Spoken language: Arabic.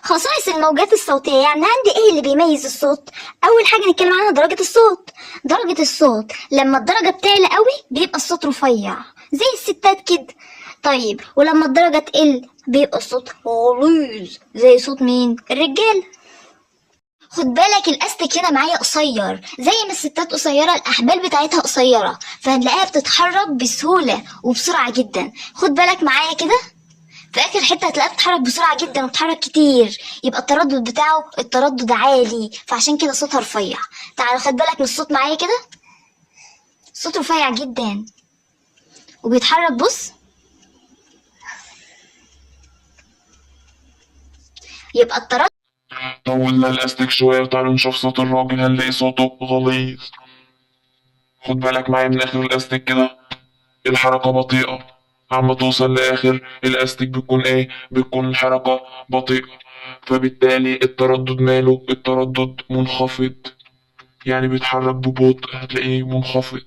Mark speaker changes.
Speaker 1: خصائص الموجات الصوتية، يعني عندي ايه اللي بيميز الصوت؟ اول حاجة نتكلم عنها درجة الصوت. درجة الصوت لما الدرجة بتعلى قوي بيبقى الصوت رفيع زي الستات كده. طيب ولما الدرجة تقل بيبقى الصوت غليظ زي صوت مين؟ الرجال. خد بالك الاستك هنا معايا قصير، زي ما الستات قصيرة الأحبال بتاعتها قصيرة، فهنلاقيها بتتحرك بسهولة وبسرعة جدا. خد بالك معايا كده، في اخر حته هتلاقيها بتتحرك بسرعه جدا وبتتحرك كتير، يبقى التردد بتاعه التردد عالي، فعشان كده صوتها رفيع. تعال خد بالك من الصوت معايا كده، صوت رفيع جدا وبيتحرك، بص، يبقى التردد.
Speaker 2: طولنا الاستك شوية وتعالوا نشوف صوت الراجل، هنلاقي صوته غليظ. خد بالك معايا من اخر الاستك كده، الحركة بطيئة. عم توصل لاخر الاستك بتكون ايه؟ بتكون الحركة بطيئة، فبالتالي التردد ماله؟ التردد منخفض، يعني بيتحرك ببطء، هتلاقيه منخفض.